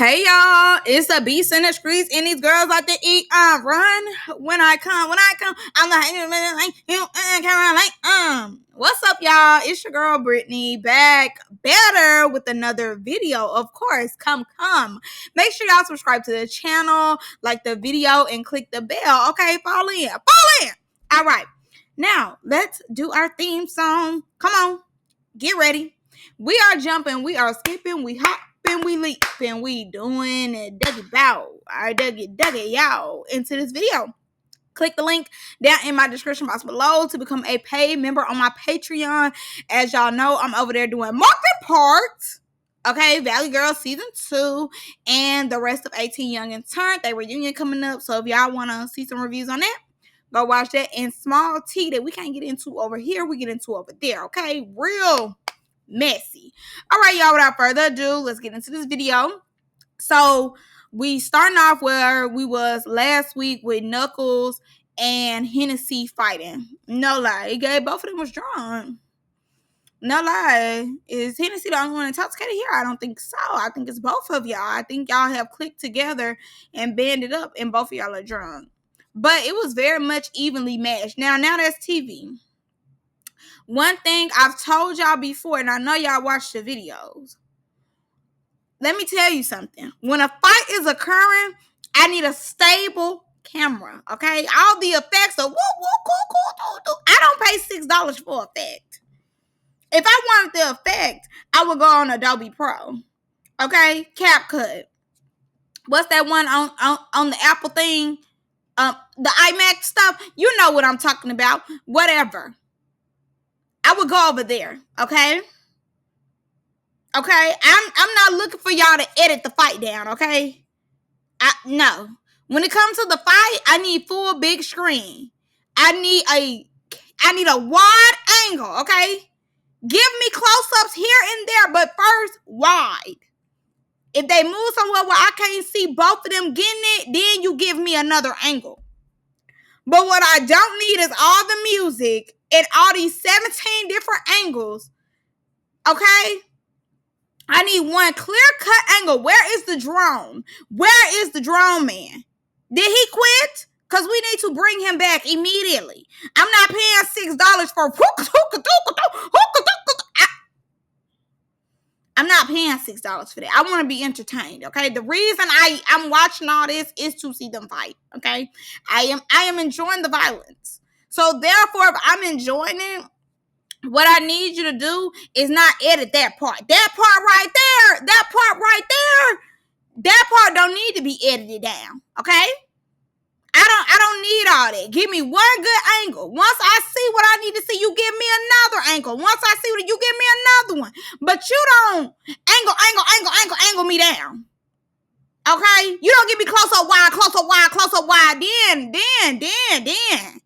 Hey y'all, it's the beast in the streets, and these girls like to eat. Run when I come, I'm like, What's up, y'all? It's your girl Brittany back, better with another video. Of course, come. Make sure y'all subscribe to the channel, like the video, and click the bell. Okay, fall in. All right, now let's do our theme song. Come on, get ready. We are jumping, we are skipping, we hopping, we leaping, we doing it. Dougie bow. I Dougie y'all into this video. Click the link down in my description box below to become a paid member on my Patreon. As y'all know, I'm over there doing Market Parts. Okay, Valley Girl Season 2 and the rest of 18 Young and Turned. They reunion coming up. So if y'all want to see some reviews on that, go watch that. And small tea that we can't get into over here, we get into over there. Okay, real messy. All right, y'all, without further ado, let's get into this video. So we starting off where we was last week with Knuckles and Hennessy fighting. No lie, both of them was drunk. No lie. Is Hennessy the only one intoxicated here? I don't think so. I think it's both of y'all. I think y'all have clicked together and banded up, and both of y'all are drunk. But it was very much evenly matched. Now that's TV. One thing I've told y'all before, and I know y'all watch the videos. Let me tell you something. When a fight is occurring, I need a stable camera, okay? All the effects are cool. I don't pay $6 for effect. If I wanted the effect, I would go on Adobe Pro, okay? CapCut. What's that one on the Apple thing? The iMac stuff. You know what I'm talking about. Whatever. I would go over there, okay? Okay, I'm not looking for y'all to edit the fight down, okay? No. When it comes to the fight, I need full big screen. I need a wide angle, okay? Give me close-ups here and there, but first, wide. If they move somewhere where I can't see both of them getting it, then you give me another angle. But what I don't need is all the music and all these 17 different angles, okay? I need one clear-cut angle. Where is the drone? Where is the drone man? Did he quit? Because we need to bring him back immediately. I'm not paying $6 for... I'm not paying $6 for that. I want to be entertained, okay? The reason I'm watching all this is to see them fight, okay? I am enjoying the violence. So, therefore, if I'm enjoying it, what I need you to do is not edit that part. That part don't need to be edited down, okay? I don't need all that. Give me one good angle. Once I see what I need to see, you give me another angle. Once I see what you give me another one. But you don't angle me down. Okay? You don't give me close up wide. Then.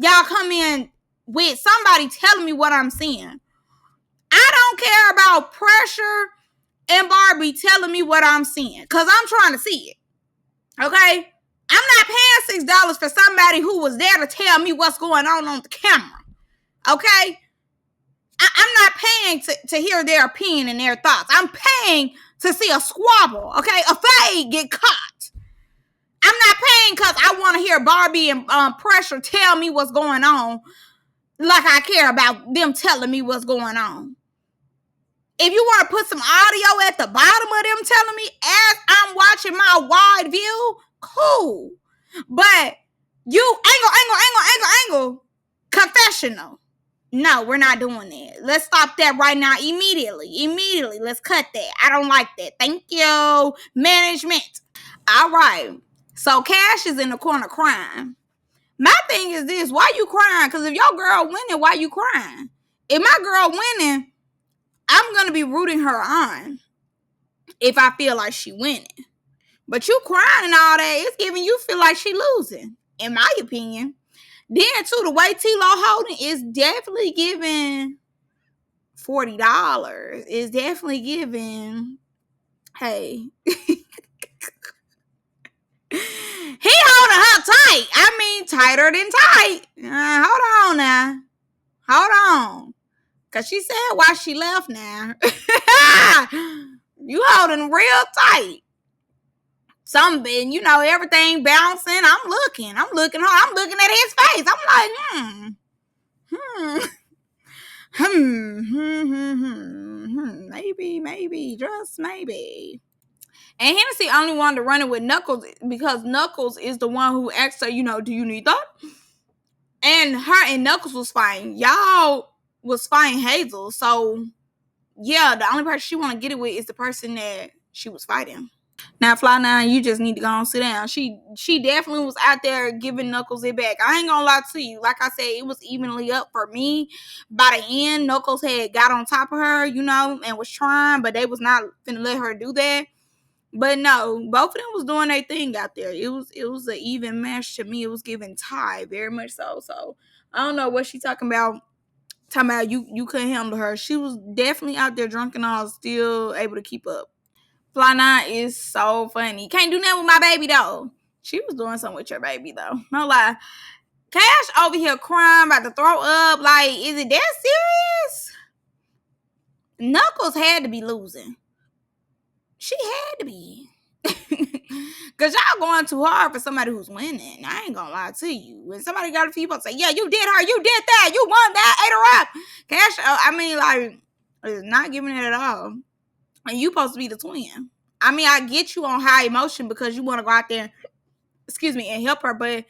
Y'all come in with somebody telling me what I'm seeing. I don't care about Pressure and Barbie telling me what I'm seeing, because I'm trying to see it. Okay? I'm not paying $6 for somebody who was there to tell me what's going on the camera. Okay? I'm not paying to hear their opinion and their thoughts. I'm paying to see a squabble. Okay? A fade get caught. I'm not paying because I want to hear Barbie and Pressure tell me what's going on, like I care about them telling me what's going on. If you want to put some audio at the bottom of them telling me as I'm watching my wide view, cool. But you angle, confessional. No, we're not doing that. Let's stop that right now. Immediately. Let's cut that. I don't like that. Thank you, management. All right. So Cash is in the corner crying. My thing is this: why you crying? Because if your girl winning, why you crying? If my girl winning, I'm gonna be rooting her on if I feel like she winning. But you crying and all that, it's giving you feel like she losing, in my opinion. Then too, the way T-Lo holding is definitely giving $40. It's definitely giving, hey. He holding her tight. I mean, tighter than tight. Hold on now. Hold on. Because she said why she left now. You holding real tight. something, everything bouncing. I'm looking hard. I'm looking at his face. I'm like, maybe, just maybe. And Hennessy only wanted to run it with Knuckles because Knuckles is the one who asked her, do you need that? And her and Knuckles was fighting. Y'all was fighting Hazel. So, yeah, the only person she want to get it with is the person that she was fighting. Now, Fly 9, you just need to go and sit down. She definitely was out there giving Knuckles it back. I ain't gonna lie to you. Like I said, it was evenly up for me. By the end, Knuckles had got on top of her, and was trying, but they was not finna let her do that. But no, both of them was doing their thing out there. It was an even match to me. It was giving tie, very much so. So I don't know what she talking about. Talking about you couldn't handle her. She was definitely out there drunk and all, still able to keep up. Fly 9 is so funny. Can't do nothing with my baby though. She was doing something with your baby though. No lie. Cash over here crying, about to throw up. Like, is it that serious? Knuckles had to be losing. She had to be. Because y'all going too hard for somebody who's winning. I ain't gonna lie to you. When somebody got a few people say, yeah, you did her, you did that, you won that, ate her up. Cash, I mean, like, is not giving it at all. And you supposed to be the twin. I mean, I get you on high emotion because you want to go out there, and help her, but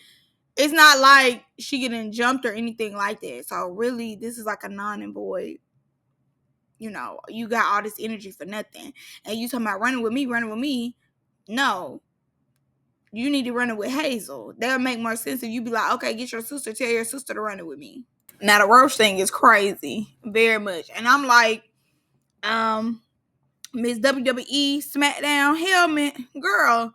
it's not like she getting jumped or anything like that. So really, this is like a non and void. You got all this energy for nothing. And you talking about running with me. No. You need to run it with Hazel. That would make more sense if you be like, okay, get your sister, tell your sister to run it with me. Now the roach thing is crazy. Very much. And I'm like, Miss WWE SmackDown helmet, girl,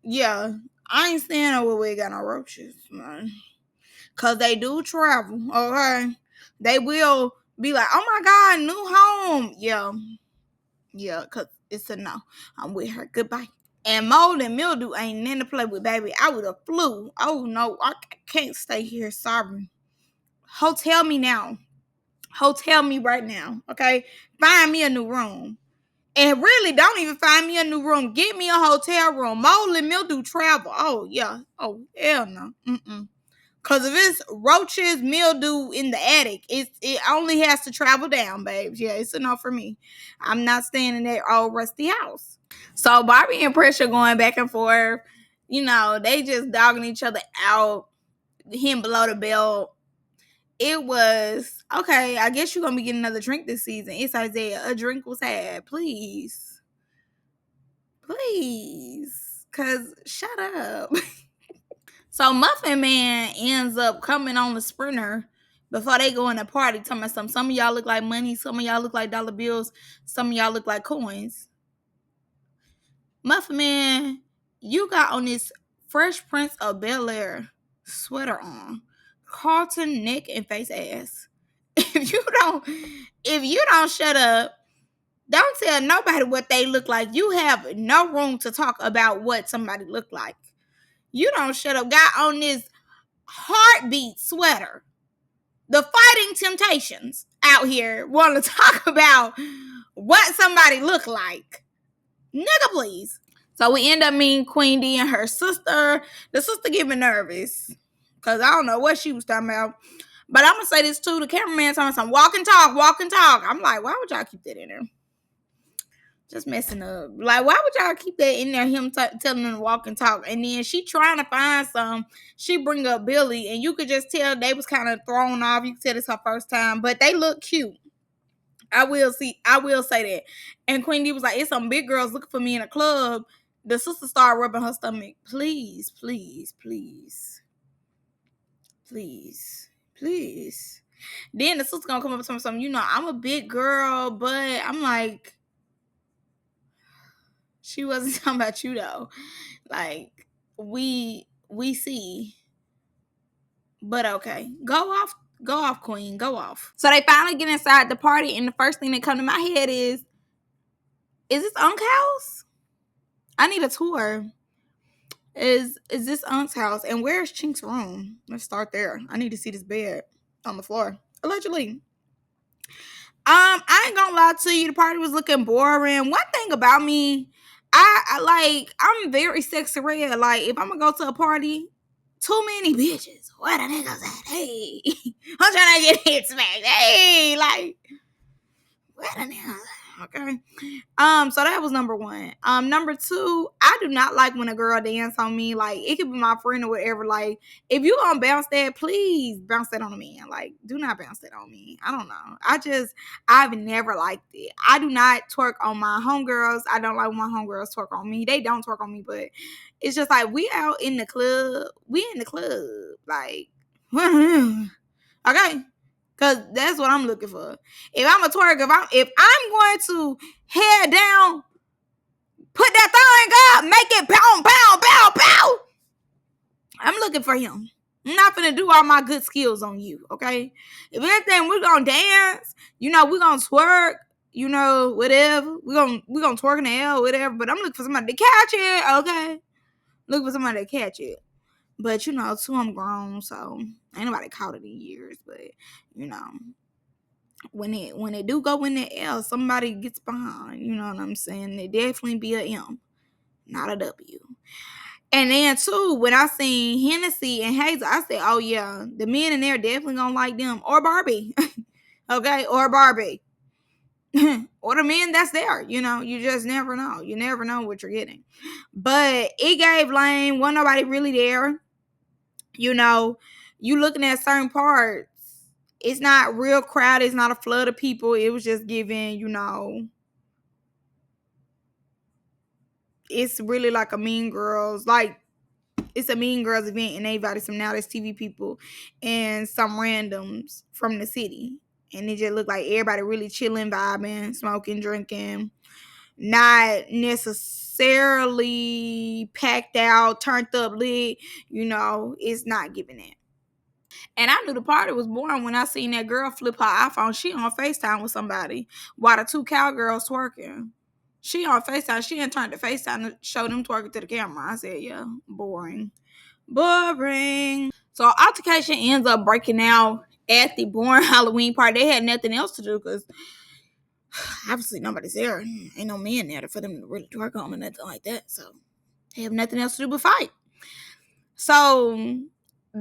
yeah, I ain't saying no we ain't got no roaches, man. Cause they do travel, okay? They will be like, oh my God, new home. Yeah, cause it's a no. I'm with her. Goodbye. And mold and mildew ain't nothing to play with, baby. I would have flew. Oh no, I can't stay here. Sorry. Hotel me now. Hotel me right now, okay? Find me a new room. And really, don't even find me a new room. Get me a hotel room. Mold and mildew travel. Oh, yeah. Oh, hell no. Because if it's roaches, mildew in the attic, it only has to travel down, babes. Yeah, it's enough for me. I'm not staying in that old rusty house. So Barbie and Pressure going back and forth. They just dogging each other out. Him below the belt. It was, okay, I guess you're going to be getting another drink this season. It's Isaiah. A drink was had. Please. Because shut up. So Muffin Man ends up coming on the sprinter before they go in the party. Talking about some of y'all look like money. Some of y'all look like dollar bills. Some of y'all look like coins. Muffin Man, you got on this Fresh Prince of Bel-Air sweater on. Carlton neck and face ass. If you don't shut up, don't tell nobody what they look like. You have no room to talk about what somebody look like. You don't shut up. Got on this heartbeat sweater. The Fighting Temptations out here want to talk about what somebody look like. Nigga, please. So we end up meeting Queen D and her sister. The sister getting nervous because I don't know what she was talking about. But I'm going to say this too. The cameraman talking some walk and talk. I'm like, why would y'all keep that in there? Just messing up. Like, why would y'all keep that in there? Him telling them to walk and talk. And then she trying to find some. She bring up Billy. And you could just tell they was kind of thrown off. You could tell it's her first time. But they look cute. I will say that. And Queen D was like, it's some big girls looking for me in a club. The sister started rubbing her stomach. Please. Then the sister gonna come up with something. I'm a big girl, but I'm like, she wasn't talking about you though. Like, we see. But okay. Go off, Queen. Go off. So they finally get inside the party, and the first thing that come to my head is this Unc's house? I need a tour. Is this Unc's house? And where's Chink's room? Let's start there. I need to see this bed on the floor. Allegedly. I ain't gonna lie to you. The party was looking boring. One thing about me, I'm very sexy red. Like, if I'm gonna go to a party, too many bitches. Where the niggas at? Hey, I'm trying to get hit smacked. Hey, like, where the niggas at? Okay. So that was number one. Number two, I do not like when a girl dance on me. Like, it could be my friend or whatever. Like, if you gonna bounce that, please bounce that on a man. Like, do not bounce that on me. I don't know. I've never liked it. I do not twerk on my homegirls. I don't like when my homegirls twerk on me. They don't twerk on me, but it's just like, we out in the club. We in the club. Like, okay. Cause that's what I'm looking for. If I'm a twerk, if I'm going to head down, put that thing up, make it pound, pound, pound, pound, I'm looking for him. I'm not gonna do all my good skills on you, okay? If anything, we're gonna dance, we're gonna twerk, whatever. We're gonna twerk in the L, whatever. But I'm looking for somebody to catch it, okay? Looking for somebody to catch it. But too, I'm grown, so ain't nobody caught it in years. But when it do go in the L, somebody gets behind. You know what I'm saying? It definitely be a M, not a W. And then too, when I seen Hennessy and Hazel, I said, "Oh yeah, the men in there definitely gonna like them or Barbie, okay, or Barbie, or the men that's there. You just never know. You never know what you're getting." But it gave lame. Wasn't nobody really there. You looking at certain parts. It's not real crowded. It's not a flood of people. It was just giving, it's really like a Mean Girls. Like, it's a Mean Girls event, and they invited some Now That's TV people and some randoms from the city. And it just looked like everybody really chilling, vibing, smoking, drinking. Not necessarily packed out, turned up, lit. It's not giving it. And I knew the party was boring when I seen that girl flip her iPhone. She on FaceTime with somebody while the two cowgirls twerking. She on FaceTime. She ain't turned to FaceTime to show them twerking to the camera. I said, yeah, boring. Boring. So altercation ends up breaking out at the boring Halloween party. They had nothing else to do because obviously nobody's there. Ain't no men there for them to really twerk on or nothing like that. So they have nothing else to do but fight. So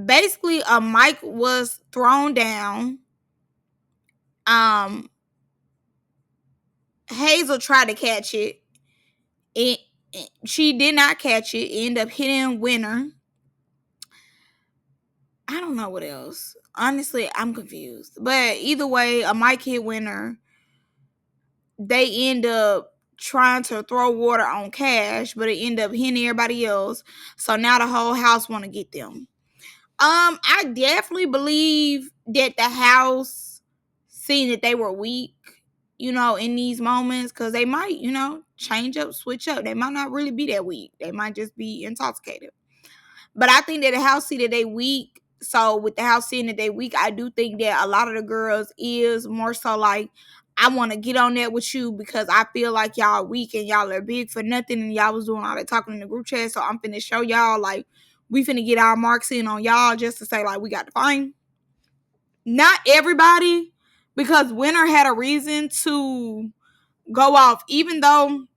basically a mic was thrown down. Hazel tried to catch it. She did not catch it. It ended up hitting Winner. I don't know what else. Honestly, I'm confused. But either way, a mic hit Winner. They end up trying to throw water on Cash, but it ended up hitting everybody else. So now the whole house want to get them. I definitely believe that the house seen that they were weak, in these moments, because they might, change up, switch up. They might not really be that weak. They might just be intoxicated. But I think that the house see that they weak. So with the house seeing that they weak, I do think that a lot of the girls is more so like, I want to get on that with you because I feel like y'all weak and y'all are big for nothing and y'all was doing all that talking in the group chat. So I'm finna show y'all, like, we finna get our marks in on y'all just to say, like, we got the fine. Not everybody, because Winner had a reason to go off. Even though,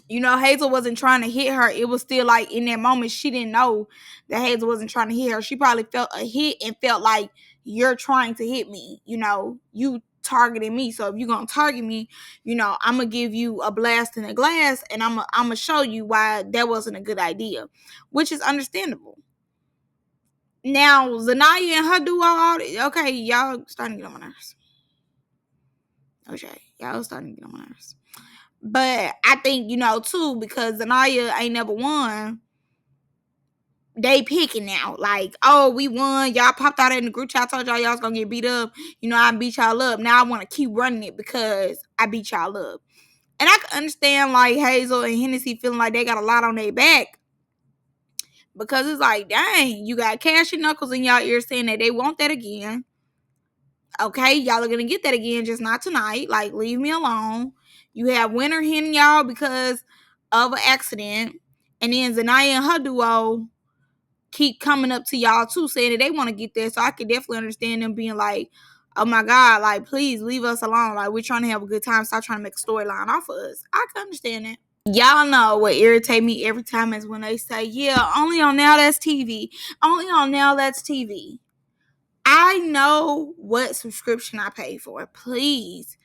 Hazel wasn't trying to hit her, it was still like in that moment, she didn't know that Hazel wasn't trying to hit her. She probably felt a hit and felt like, you're trying to hit me. You targeting me. So if you're going to target me, I'm going to give you a blast in a glass and I'm going to show you why that wasn't a good idea, which is understandable. Now, Zanaya and her duo, okay, y'all starting to get on my nerves. Okay, y'all starting to get on my nerves. But I think, too, because Zanaya ain't never won, they picking now. Like, oh, we won. Y'all popped out in the group chat. I told y'all was going to get beat up. I beat y'all up. Now I want to keep running it because I beat y'all up. And I can understand, like, Hazel and Hennessy feeling like they got a lot on their back. Because it's like, dang, you got Cash and Knuckles in y'all ear saying that they want that again. Okay, y'all are going to get that again, just not tonight. Like, leave me alone. You have Winter hitting y'all because of an accident. And then Zanaya and her duo keep coming up to y'all too, saying that they want to get there. So I could definitely understand them being like, oh my God, like, please leave us alone. Like, we're trying to have a good time. Stop trying to make a storyline off of us. I can understand that. Y'all know what irritate me every time is when they say, yeah, only on Now That's TV. Only on Now That's TV. I know what subscription I pay for. Please,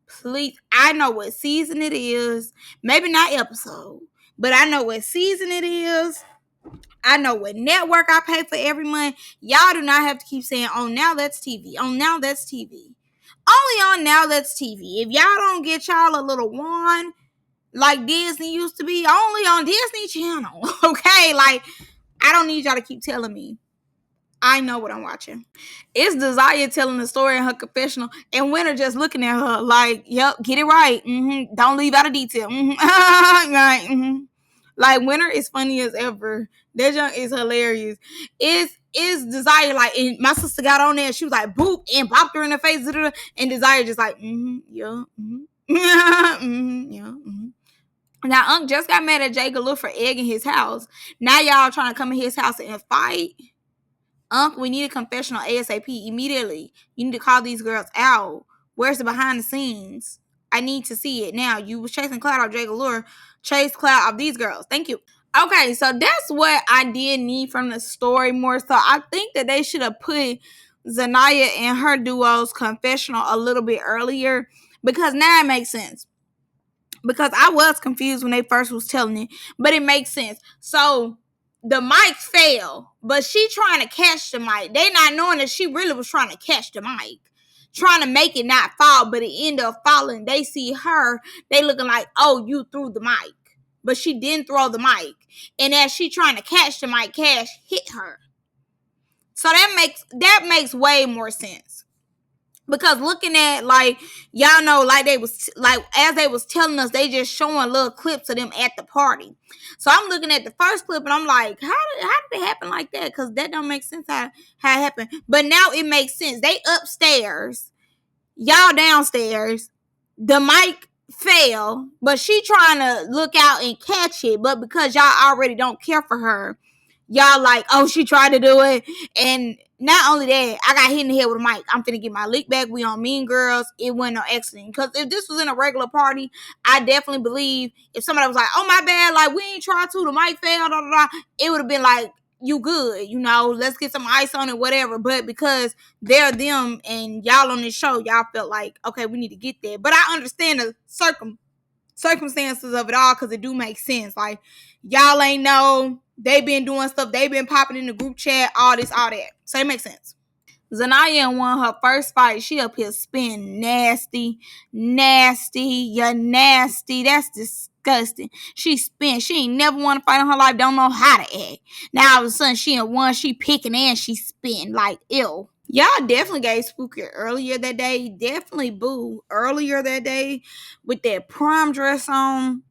please. I know what season it is. Maybe not episode, but I know what season it is. I know what network I pay for every month. Y'all do not have to keep saying, oh, Now That's TV. Oh, Now That's TV. Only on Now That's TV. If y'all don't get y'all a little wand like Disney used to be, only on Disney Channel. Okay? Like, I don't need y'all to keep telling me. I know what I'm watching. It's Desire telling the story in her confessional, and Winter just looking at her like, "Yep, get it right. Don't leave out a detail." Right. Like Winter is funny as ever. That junk is hilarious. Is Desire like? And my sister got on there. She was like, "Boop," and bopped her in the face. And Desire just like, yeah, yeah, yeah. Now, Unc just got mad at Jay Galoo for egging his house. Now y'all trying to come in his house and fight. Unc, we need a confessional ASAP immediately. You need to call these girls out. Where's the behind the scenes? I need to see it now. You was chasing clout off Jay Galore. Chase clout off these girls. Thank you. Okay, so that's what I did need from the story more. So I think that they should have put Zanaya and her duo's confessional a little bit earlier because now it makes sense. Because I was confused when they first was telling it, but it makes sense. So the mic fell, but she trying to catch the mic. They not knowing that she really was trying to catch the mic, trying to make it not fall, but it ended up falling. They see her, they looking like, oh, you threw the mic, but she didn't throw the mic. And as she trying to catch the mic, Cash hit her. So that makes way more sense. Because looking at, like, y'all know, like they was like, as they was telling us, they just showing little clips of them at the party. So I'm looking at the first clip and I'm like, how did it happen like that? Because that don't make sense how it happened. But now it makes sense. They upstairs, y'all downstairs. The mic fell, but she trying to look out and catch it. But because y'all already don't care for her, y'all like, oh, she tried to do it. And not only that, I got hit in the head with a mic. I'm finna get my lick back. We on Mean Girls. It wasn't no accident. Because if this was in a regular party, I definitely believe if somebody was like, oh, my bad, like, we ain't tried to, the mic fell, da, da, da, it would have been like, you good, you know, let's get some ice on it, whatever. But because they're them and y'all on this show, y'all felt like, okay, we need to get there. But I understand the circumstances of it all because it do make sense. Like, y'all ain't know, they been doing stuff, they been popping in the group chat, all this, all that. So it makes sense. Zanaya won her first fight. She up here spin nasty, you're nasty. That's disgusting. She spin. She ain't never won a fight in her life. Don't know how to act. Now all of a sudden she in one. She picking and she spin like ill. Y'all definitely gave Spooky earlier that day. Definitely boo earlier that day with that prom dress on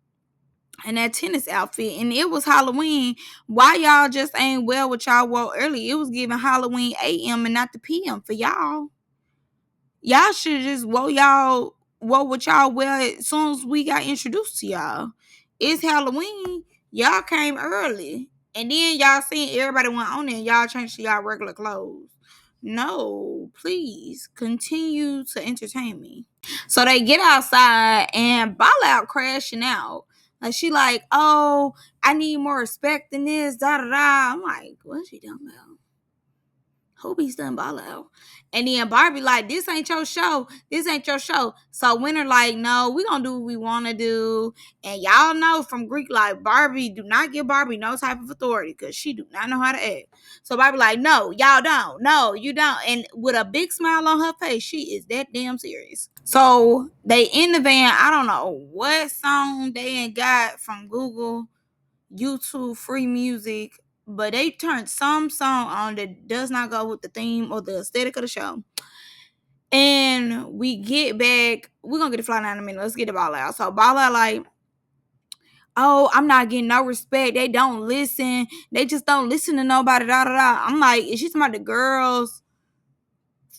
and that tennis outfit, and it was Halloween. Why y'all just ain't well what y'all wore early? It was giving Halloween AM and not the PM for y'all. Y'all should just wore what y'all wear as soon as we got introduced to y'all. It's Halloween. Y'all came early. And then y'all seen everybody went on there and y'all changed to y'all regular clothes. No, please continue to entertain me. So they get outside and Ball Out crashing out. Like she like, oh, I need more respect than this, da da da. I'm like, what's she talking about? Hope he's done Ball Out. And then Barbie like, this ain't your show. This ain't your show. So Winter like, no, we gonna do what we wanna do. And y'all know from Greek like Barbie, do not give Barbie no type of authority because she do not know how to act. So Barbie like, no, y'all don't. No, you don't. And with a big smile on her face, she is that damn serious. So they in the van. I don't know what song they got from Google, YouTube, free music, but they turned some song on that does not go with the theme or the aesthetic of the show. And we get back. We're gonna get the fly down in a minute. Let's get the Ball Out. So Ball Out like, oh, I'm not getting no respect. They don't listen. They just don't listen to nobody. Da da da. I'm like, is she talking about the girls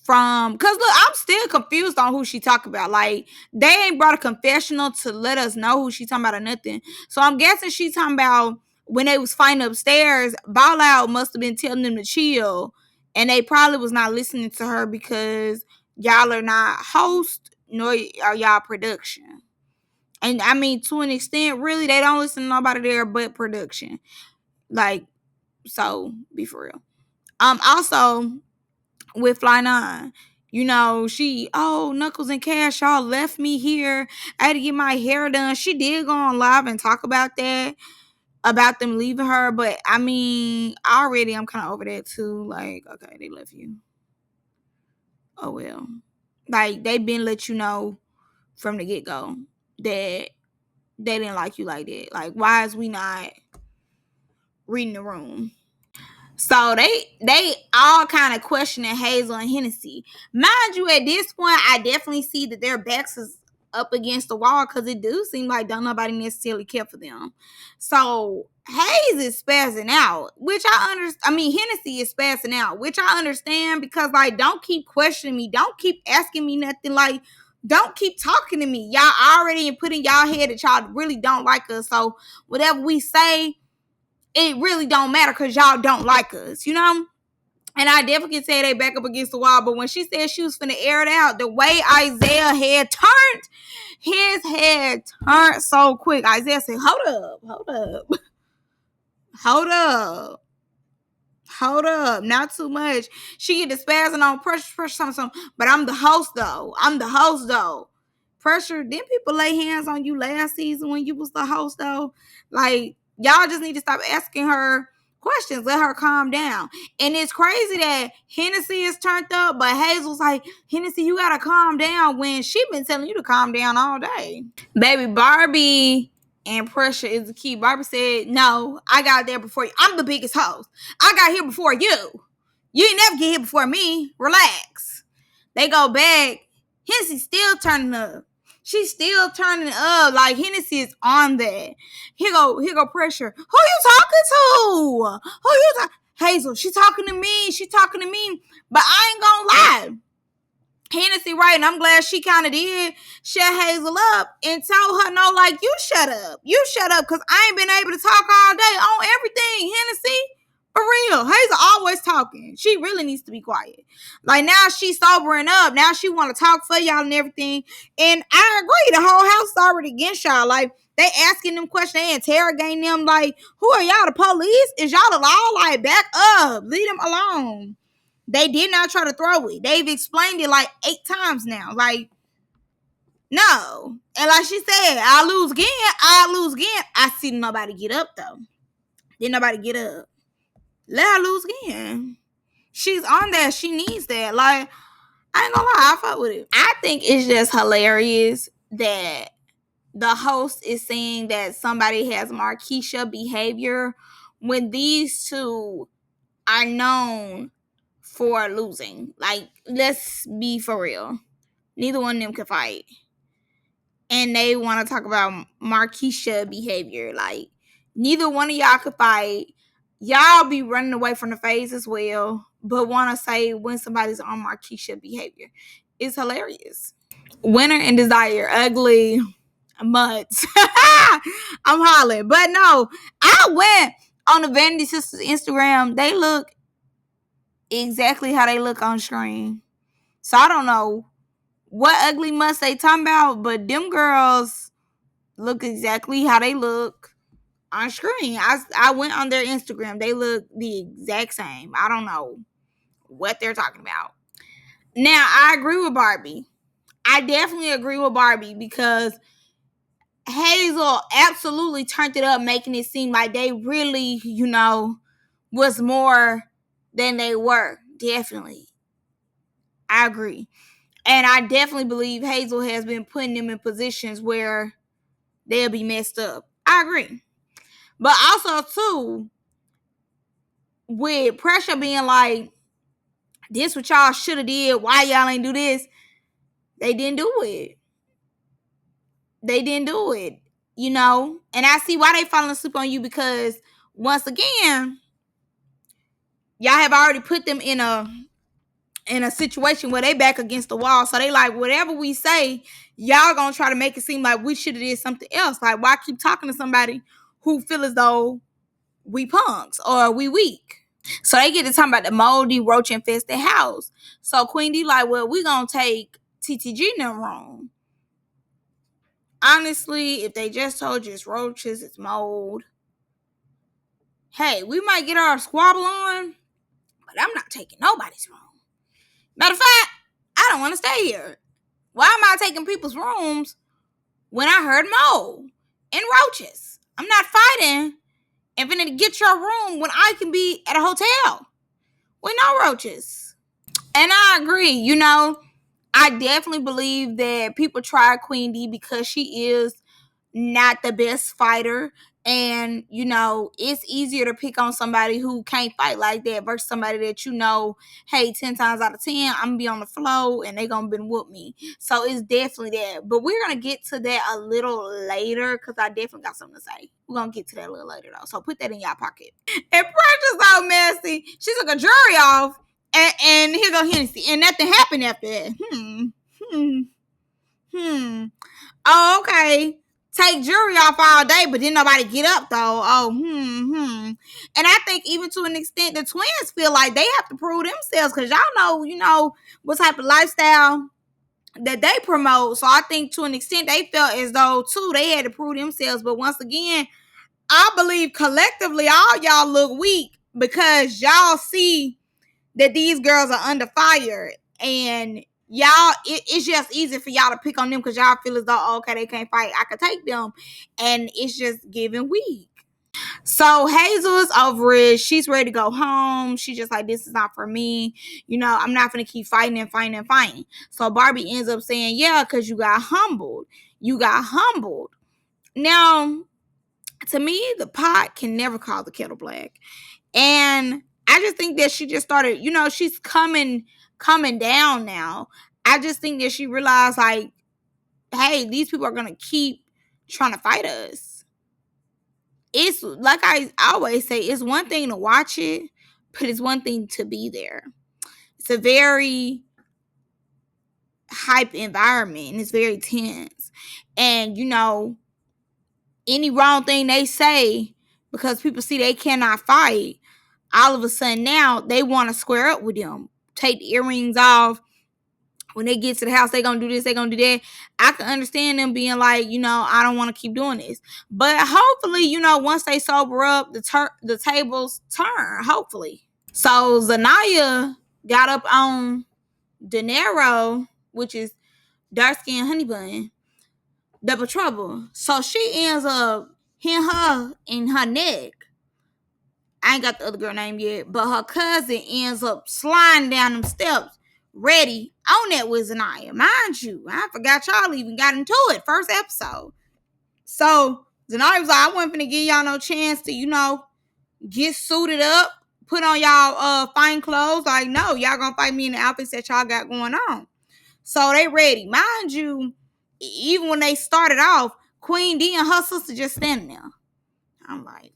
from? Cause look, I'm still confused on who she talking about. Like, they ain't brought a confessional to let us know who she talking about or nothing. So I'm guessing she talking about when they was fighting upstairs. Ball Out must have been telling them to chill, and they probably was not listening to her because y'all are not host nor are y'all production. And I mean, to an extent, really, they don't listen to nobody there but production. Like, so be for real. Also with Fly Nine, you know, Knuckles and Cash, y'all left me here. I had to get my hair done. She did go on live and talk about that, about them leaving her. But I mean, already I'm kind of over that too. Like, okay, they left you. Oh well. Like, they been let you know from the get go that they didn't like you like that. Like, why is we not reading the room? So they all kind of questioning Hazel and Hennessy. Mind you, at this point, I definitely see that their backs is up against the wall, because it do seem like don't nobody necessarily care for them. So Hayes is spazzing out, which I understand. I mean, Hennessy is spazzing out, which I understand, because like, don't keep questioning me, don't keep asking me nothing, like, don't keep talking to me. Y'all already put in y'all head that y'all really don't like us. So whatever we say, it really don't matter, because y'all don't like us, you know? And I definitely can say they back up against the wall. But when she said she was finna air it out, the way Isaiah had turned, his head turned so quick. Isaiah said, hold up, not too much. She get the spazzing on pressure, something. But I'm the host though. Pressure, didn't people lay hands on you last season when you was the host though? Like, y'all just need to stop asking her questions. Let her calm down. And it's crazy that Hennessy is turned up, but Hazel's like, Hennessy, you gotta calm down, when she been telling you to calm down all day. Baby, Barbie and Pressure is the key. Barbie said, no, I got there before you. I'm the biggest host. I got here before you. You ain't never get here before me. Relax. They go back. Hennessy still turning up. She's still turning up. Like, Hennessy is on that. Here go Pressure. Who you talking to? Hazel, she talking to me. But I ain't gonna lie. Hennessy, right, and I'm glad she kind of did shut Hazel up and told her, no, like, you shut up, because I ain't been able to talk all day on everything, Hennessy. For real, Hazel always talking. She really needs to be quiet. Like, now she's sobering up. Now she want to talk for y'all and everything. And I agree, the whole house is already against y'all. Like, they asking them questions, they interrogating them. Like, who are y'all, the police? Is y'all the law? Like, back up, leave them alone. They did not try to throw it. They've explained it like 8 times now. Like, no. And like she said, I'll lose again. I see nobody get up, though. Did nobody get up? Let her lose again. She's on that. She needs that. Like, I ain't gonna lie, I fuck with it. I think it's just hilarious that the host is saying that somebody has Marquisha behavior when these two are known for losing. Like, let's be for real. Neither one of them can fight. And they want to talk about Marquisha behavior. Like, neither one of y'all could fight. Y'all be running away from the face as well, but want to say when somebody's on Marquisha behavior. It's hilarious. Winner and Desire, ugly mutts. I'm hollering. But no, I went on the Vanity Sisters Instagram. They look exactly how they look on screen. So I don't know what ugly must they talking about, but them girls look exactly how they look on screen. I went on their Instagram. They look the exact same. I don't know what they're talking about. Now, I agree with Barbie. I definitely agree with Barbie, because Hazel absolutely turned it up, making it seem like they really, was more than they were. Definitely. I agree. And I definitely believe Hazel has been putting them in positions where they'll be messed up. I agree. But also, too, with Pressure being like, this what y'all should have did, why y'all ain't do this? They didn't do it. And I see why they falling asleep on you, because once again, y'all have already put them in a situation where they back against the wall. So they like, whatever we say, y'all gonna try to make it seem like we should have did something else. Like, why keep talking to somebody who feel as though we punks or we weak? So they get to talking about the moldy, roach infested house. So Queen D like, well, we gonna take TTG in the room. Honestly, if they just told you it's roaches, it's mold, hey, we might get our squabble on, but I'm not taking nobody's room. Matter of fact, I don't want to stay here. Why am I taking people's rooms when I heard mold and roaches? I'm not fighting and finna get your room when I can be at a hotel with no roaches. And I agree, I definitely believe that people try Queen D because she is not the best fighter. And, it's easier to pick on somebody who can't fight like that versus somebody that hey, 10 times out of 10, I'm going to be on the floor and they going to whoop me. So it's definitely that. But we're going to get to that a little later because I definitely got something to say. We're going to get to that a little later, though. So put that in y'all pocket. And Precious so messy. She took a jury off and here go Hennessy. And nothing happened after that. Oh, okay. Take jury off all day, but didn't nobody get up though. Oh, And I think even to an extent, the twins feel like they have to prove themselves because y'all know, what type of lifestyle that they promote. So I think to an extent they felt as though too they had to prove themselves. But once again, I believe collectively all y'all look weak because y'all see that these girls are under fire and y'all it's just easy for y'all to pick on them because y'all feel as though okay they can't fight, I could take them, and it's just giving weak. So Hazel is over it. She's ready to go home. She's just like, this is not for me. I'm not gonna keep fighting and fighting and fighting. So Barbie ends up saying, yeah, because you got humbled. Now, to me, the pot can never call the kettle black. And I just think that she just started, she's coming down now. I just think that she realized, like, hey, these people are going to keep trying to fight us. It's like I always say, it's one thing to watch it, but it's one thing to be there. It's a very hype environment and it's very tense. And, any wrong thing they say, because people see they cannot fight, all of a sudden now they want to square up with them, take the earrings off. When they get to the house, they gonna do this, they gonna do that. I can understand them being like, I don't want to keep doing this. But hopefully, once they sober up, the tables turn, hopefully. So Zanaya got up on De Niro, which is dark skin honey bun, double trouble. So she ends up hitting her in her neck. I ain't got the other girl name yet, but her cousin ends up sliding down them steps, ready on that with Zanaya. Mind you, I forgot y'all even got into it first episode. So Zanaya was like, I wasn't finna give y'all no chance to, get suited up, put on y'all fine clothes. Like, no, y'all gonna fight me in the outfits that y'all got going on. So they ready. Mind you, even when they started off, Queen D and her sister just standing there. I'm like,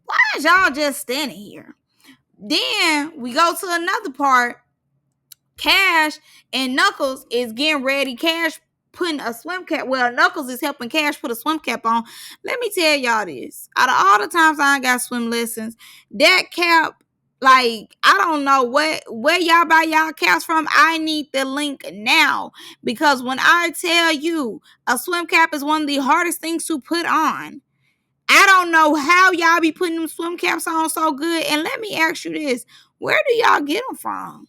why is y'all just standing here? Then we go to another part. Cash and Knuckles is getting ready. Cash putting a swim cap. Well, Knuckles is helping Cash put a swim cap on. Let me tell y'all this. Out of all the times I got swim lessons, that cap, like, I don't know where y'all buy y'all caps from. I need the link now. Because when I tell you a swim cap is one of the hardest things to put on, I don't know how y'all be putting them swim caps on so good. And let me ask you this. Where do y'all get them from?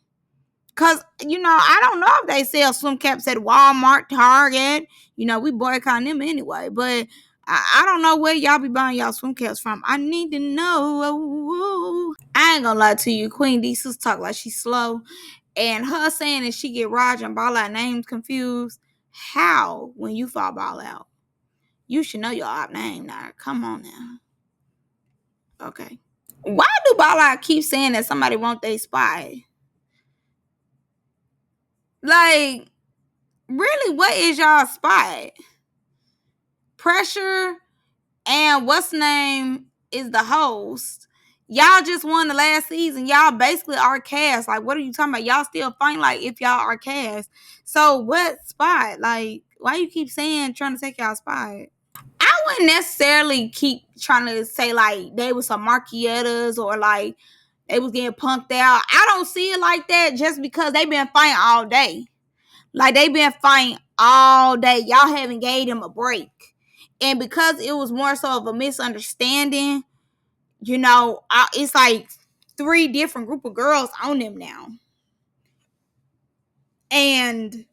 Because, I don't know if they sell swim caps at Walmart, Target. We boycotting them anyway. But I don't know where y'all be buying y'all swim caps from. I need to know. I ain't gonna lie to you. Queen D sis talk like she's slow. And her saying that she get Roger and Ball Out names confused. How when you fall Ball Out? You should know your op name now. Come on now. Okay. Why do Ball Out keep saying that somebody want their spot? Like, really, what is y'all spot? Pressure and what's name is the host. Y'all just won the last season. Y'all basically are cast. Like, what are you talking about? Y'all still fighting like if y'all are cast. So what spot? Like, why you keep saying trying to take y'all spot? I wouldn't necessarily keep trying to say like they was some Marquiettas or like they was getting punked out. I don't see it like that just because they been fighting all day. Like, they been fighting all day. Y'all haven't gave them a break. And because it was more so of a misunderstanding, it's like 3 different group of girls on them now. And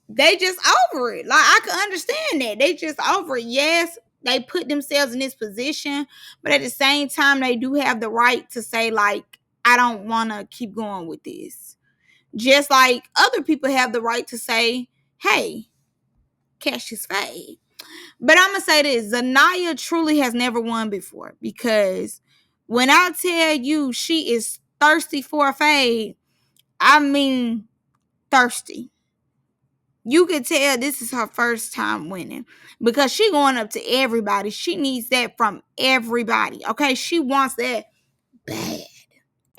they just over it. Like, I can understand that. They just over it. Yes, they put themselves in this position, but at the same time, they do have the right to say, like, I don't want to keep going with this. Just like other people have the right to say, hey, catch his fade. But I'm going to say this. Zanaya truly has never won before, because when I tell you she is thirsty for a fade, I mean thirsty. You could tell this is her first time winning, because she going up to everybody. She needs that from everybody. Okay, she wants that bad.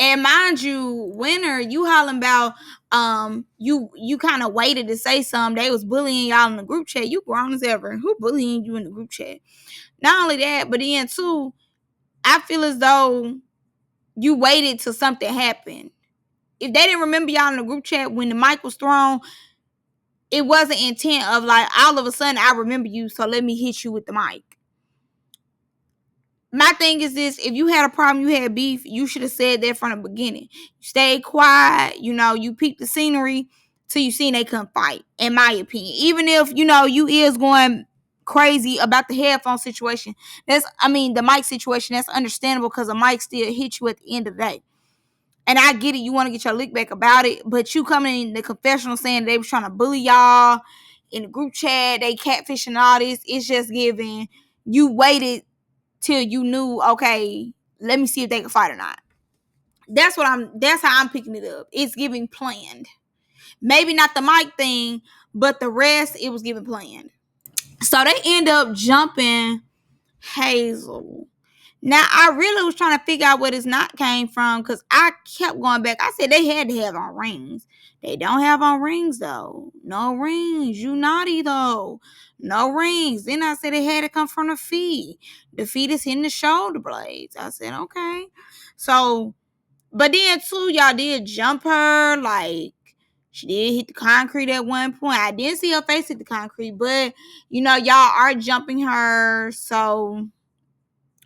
And mind you, winner, you hollering about you kind of waited to say something. They was bullying y'all in the group chat. You grown as ever. Who bullying you in the group chat? Not only that, but then too, I feel as though you waited till something happened. If they didn't remember y'all in the group chat when the mic was thrown, it wasn't intent of like, all of a sudden I remember you, so let me hit you with the mic. My thing is this: if you had a problem, you had beef, you should have said that from the beginning. You stayed quiet, you peeped the scenery till you seen they couldn't fight, in my opinion. Even if, you is going crazy about the headphone situation. The mic situation, that's understandable, because the mic still hit you at the end of the day. And I get it, you want to get your lick back about it, but you coming in the confessional saying they was trying to bully y'all in the group chat, they catfishing all this, it's just giving, you waited till you knew, okay, let me see if they can fight or not. That's how I'm picking it up. It's giving planned. Maybe not the mic thing, but the rest, it was giving planned. So they end up jumping Hazel. Now, I really was trying to figure out where this knot came from, because I kept going back. I said they had to have on rings. They don't have on rings, though. No rings. You naughty, though. No rings. Then I said they had to come from the feet. The feet is hitting the shoulder blades. I said, okay. So, but then, too, y'all did jump her. Like, she did hit the concrete at one point. I didn't see her face hit the concrete, but, y'all are jumping her. So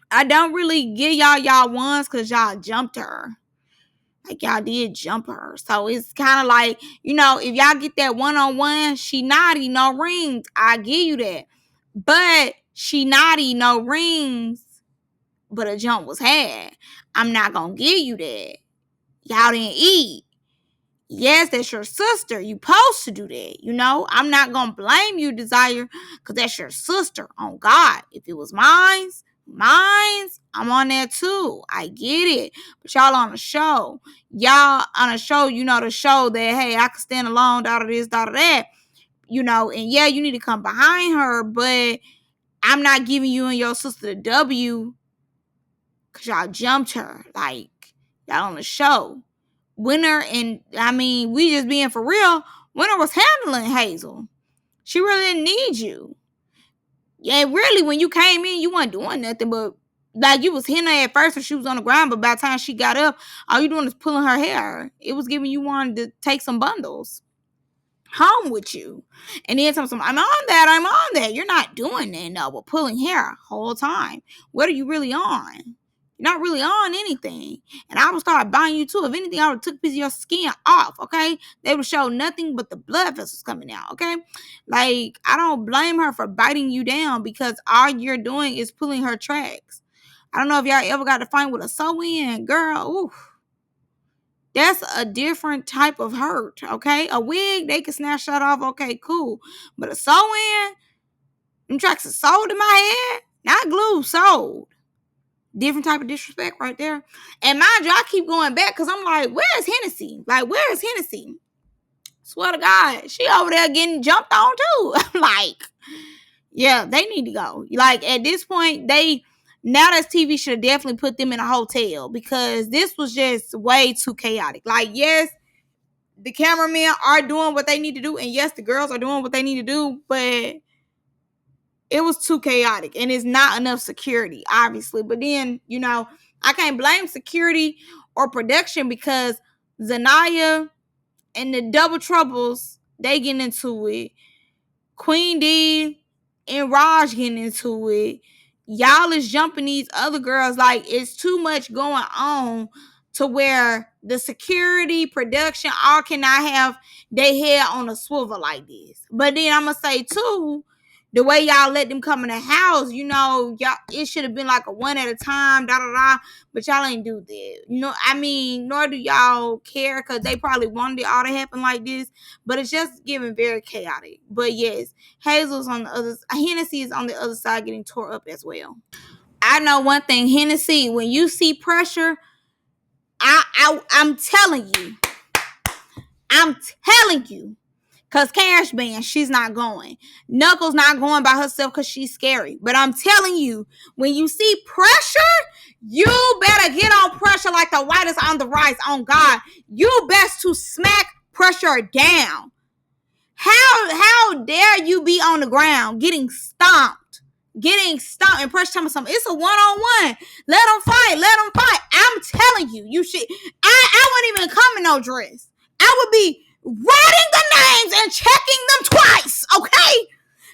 I don't really give y'all ones, because y'all jumped her. Like, y'all did jump her. So it's kind of like, if y'all get that one-on-one, she naughty, no rings. I give you that. But she naughty, no rings, but a jump was had. I'm not going to give you that. Y'all didn't eat. Yes, that's your sister. You supposed to do that. I'm not going to blame you, Desire, because that's your sister. On God. If it was mine, I'm on there too. I get it. But y'all on a show. Y'all on a show, the show that, hey, I can stand alone, da da this, da da that. And yeah, you need to come behind her, but I'm not giving you and your sister the W, because y'all jumped her. Like, y'all on the show. Winner, and we just being for real, Winner was handling Hazel. She really didn't need you. Yeah, really, when you came in, you weren't doing nothing, but like, you was hitting her at first when she was on the ground, but by the time she got up, all you doing is pulling her hair. It was giving you wanted to take some bundles home with you. And then I'm on that. You're not doing that, no, but pulling hair whole time. What are you really on? You're not really on anything. And I would start buying you too. If anything, I would have took a piece of your skin off, okay? They would show nothing but the blood vessels coming out, okay? Like, I don't blame her for biting you down, because all you're doing is pulling her tracks. I don't know if y'all ever got to fight with a sew-in, girl. Oof. That's a different type of hurt, okay? A wig, they can snatch that off, okay, cool. But a sew-in, them tracks are sewed in my head, not glue, sewed. Different type of disrespect right there. And mind you, I keep going back, because I'm like, where's Hennessy? Like, where's Hennessy? Swear to God, she over there getting jumped on too. I'm like, yeah, they need to go. Like, at this point, now that TV should have definitely put them in a hotel, because this was just way too chaotic. Like, yes, the cameramen are doing what they need to do, and yes, the girls are doing what they need to do, but it was too chaotic, and it's not enough security, obviously. But then, I can't blame security or production, because Zanaya and the Double Troubles, they getting into it. Queen D and Raj getting into it. Y'all is jumping these other girls. Like, it's too much going on to where the security, production, all cannot have their head on a swivel like this. But then I'm going to say, too, the way y'all let them come in the house, you know, y'all, it should have been like a one at a time, but y'all ain't do that. You know, I mean, nor do y'all care, because they probably wanted it all to happen like this, but it's just giving very chaotic. But yes, Hazel's on the other, Hennessy is on the other side getting tore up as well. I know one thing, Hennessy, when you see pressure, I'm telling you, because Cash Band, she's not going. Knuckles not going by herself because she's scary. But I'm telling you, when you see pressure, you better get on pressure like the white is on the rice. On God, you best to smack pressure down. How dare you be on the ground getting stomped? And pressure telling me something. It's a one-on-one. Let them fight. I'm telling you, you should. I wouldn't even come in no dress. I would be writing the names and checking them twice, okay?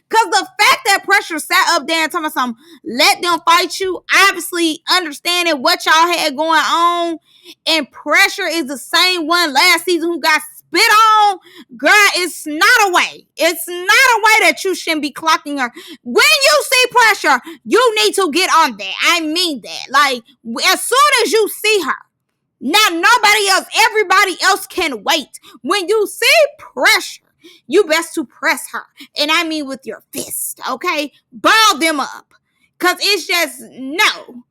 Because the fact that pressure sat up there and told me something, let them fight you, obviously understanding what y'all had going on, and pressure is the same one last season who got spit on. Girl, it's not a way. It's not a way that you shouldn't be clocking her. When you see pressure, you need to get on that. I mean that. Like, as soon as you see her, now nobody else, everybody else can wait. When you see pressure, you best to press her. And I mean with your fist, okay? Ball them up. Because it's just, no.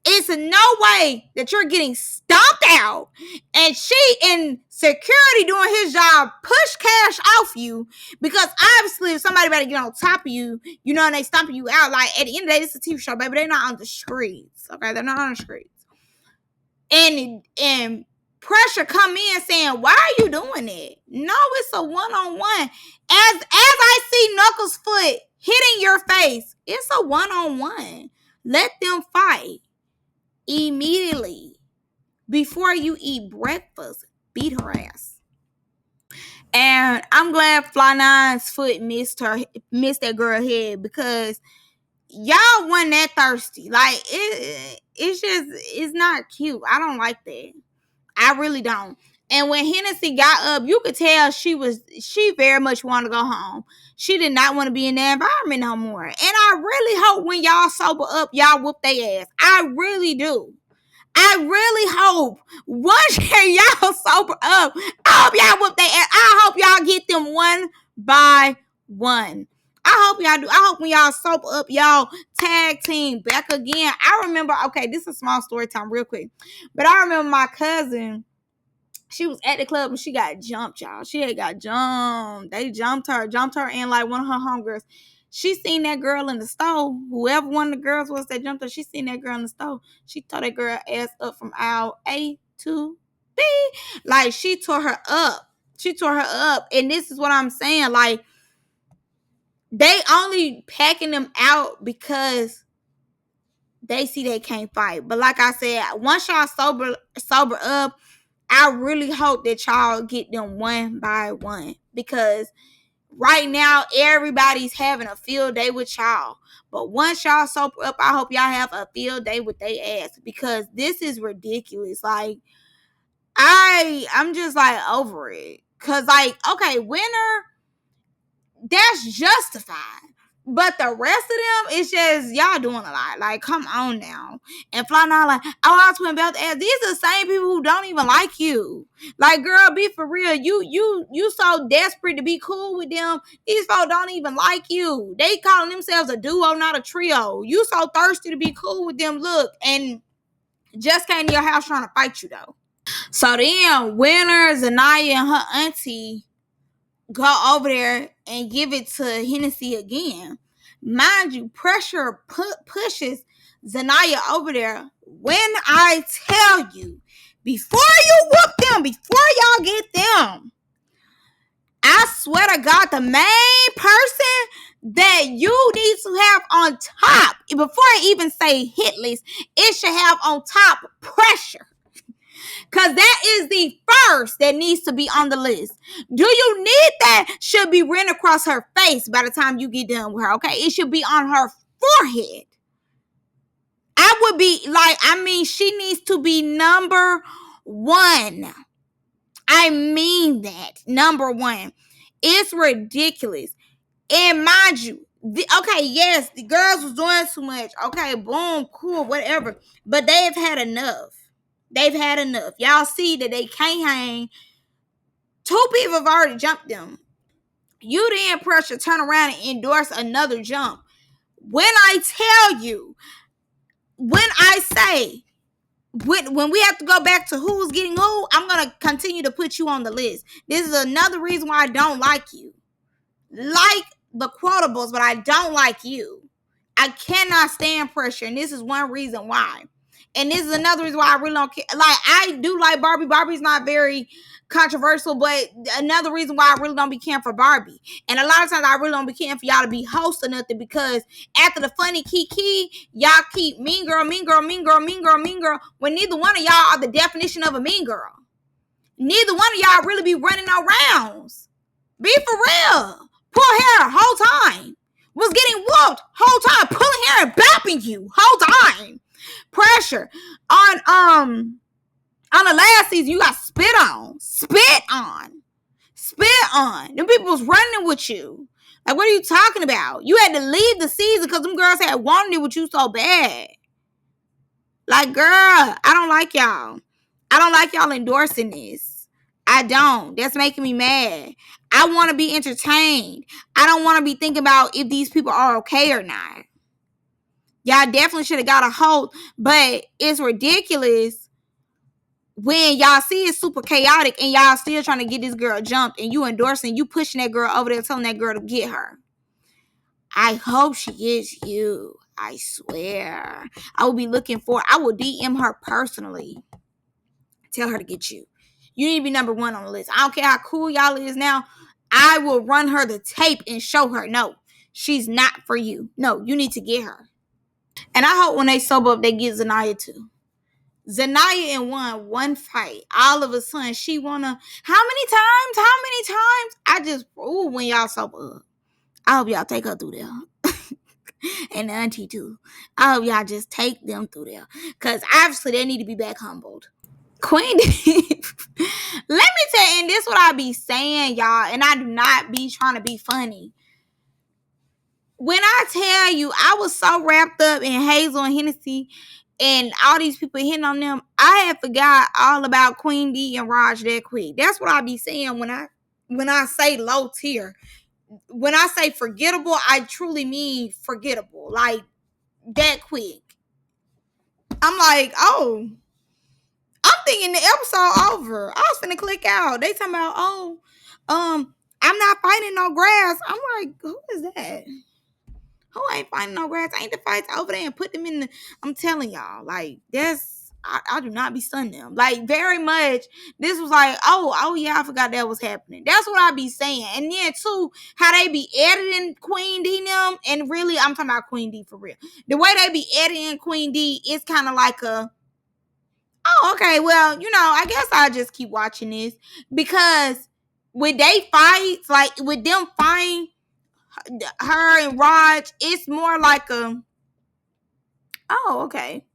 It's no way that you're getting stomped out and she in security doing his job push Cash off you, because obviously if somebody better get on top of you, you know, and they stomping you out, like, at the end of the day, it's a TV show, baby. They're not on the streets, okay? They're not on the streets. And pressure come in saying, why are you doing it? No, it's a one-on-one. As I see Knuckles' foot hitting your face, it's a one-on-one. Let them fight immediately before you eat breakfast. Beat her ass. And I'm glad Fly9's foot missed that girl head, because y'all wasn't that thirsty. Like, it's not cute. I don't like that. I really don't. And when Hennessy got up, you could tell she very much wanted to go home. She did not want to be in that environment no more. And I really hope when y'all sober up, y'all whoop their ass. I really do. I really hope once y'all sober up, I hope y'all whoop their ass. I hope y'all get them one by one. I hope y'all do. I hope when y'all sober up, y'all tag team back again. I remember, okay, this is a small story time real quick. But I remember my cousin, she was at the club and she got jumped, y'all. She had got jumped. They jumped her and like one of her homegirls. She seen that girl in the store. Whoever one of the girls was that jumped her, she seen that girl in the store. She tore that girl ass up from aisle A to B. Like, she tore her up. And this is what I'm saying. Like, they only packing them out because they see they can't fight. But like I said, once y'all sober up, I really hope that y'all get them one by one, because right now everybody's having a field day with y'all. But once y'all sober up, I hope y'all have a field day with their ass, because this is ridiculous. Like, I'm just like over it. Cause like, okay, winner, that's justified. But the rest of them, it's just, y'all doing a lot. Like, come on now. And Fly9 like, oh, I was about to ask. These are the same people who don't even like you. Like, girl, be for real. You so desperate to be cool with them. These folks don't even like you. They calling themselves a duo, not a trio. You so thirsty to be cool with them. Look, and just came to your house trying to fight you, though. So then, Winner, Zanaya, and her auntie go over there and give it to Hennessy again. Mind you, pressure pushes Zanaya over there. When I tell you, before you whoop them, before y'all get them, I swear to God, the main person that you need to have on top, before I even say hit list, it should have on top pressure. Because that is the first that needs to be on the list. Do you need that? Should be written across her face by the time you get done with her, okay? It should be on her forehead. I would be like, she needs to be number one. I mean that. Number one. It's ridiculous. And mind you, okay, yes, the girls was doing too much. Okay, boom, cool, whatever. But they've had enough. They've had enough. Y'all see that they can't hang. 2 people have already jumped them. You then pressure turn around and endorse another jump. When I tell you, when I say, when we have to go back to who's getting who, I'm going to continue to put you on the list. This is another reason why I don't like you. Like the quotables, but I don't like you. I cannot stand pressure, and this is one reason why. And this is another reason why I really don't care. Like, I do like Barbie. Barbie's not very controversial, but another reason why I really don't be caring for Barbie. And a lot of times I really don't be caring for y'all to be host or nothing, because after the funny kiki, y'all keep mean girl, mean girl, mean girl, mean girl, mean girl, when neither one of y'all are the definition of a mean girl. Neither one of y'all really be running no rounds. Be for real. Pull hair whole time. Was getting whooped whole time. Pulling hair and bapping you whole time. Pressure. On the last season, you got spit on. Spit on. Spit on. Them people was running with you. Like, what are you talking about? You had to leave the season because them girls had wanted it with you so bad. Like, girl, I don't like y'all. I don't like y'all endorsing this. I don't. That's making me mad. I want to be entertained. I don't want to be thinking about if these people are okay or not. Y'all definitely should have got a hold, but it's ridiculous when y'all see it's super chaotic and y'all still trying to get this girl jumped, and you endorsing, you pushing that girl over there, telling that girl to get her. I hope she gets you. I swear. I will DM her personally. Tell her to get you. You need to be number one on the list. I don't care how cool y'all is now. I will run her the tape and show her, no, she's not for you. No, you need to get her. And I hope when they sober up, they get Zanaya too. Zanaya in one fight. All of a sudden, she wanna, how many times? I just, when y'all sober up. I hope y'all take her through there. And the auntie too. I hope y'all just take them through there. Because obviously they need to be back humbled. Queen D. Let me tell you, and this is what I be saying, y'all, and I do not be trying to be funny. When I tell you, I was so wrapped up in Hazel and Hennessy and all these people hitting on them, I had forgot all about Queen D and Raj that quick. That's what I be saying when I say low tier. When I say forgettable, I truly mean forgettable. Like, that quick. I'm like, oh, I'm thinking the episode over. I was finna click out. They talking about, I'm not fighting no grass. I'm like, who is that? Who ain't fighting no grass? Ain't the fights over there and put them in the, I'm telling y'all, like, I do not be stunning them. Like, very much, this was like, oh yeah, I forgot that was happening. That's what I be saying. And then too, how they be editing Queen D them, and really, I'm talking about Queen D for real. The way they be editing Queen D is kind of like a, oh, okay, well, I guess I'll just keep watching this. Because with they fights, like with them fighting, her and Raj, it's more like a, oh, okay,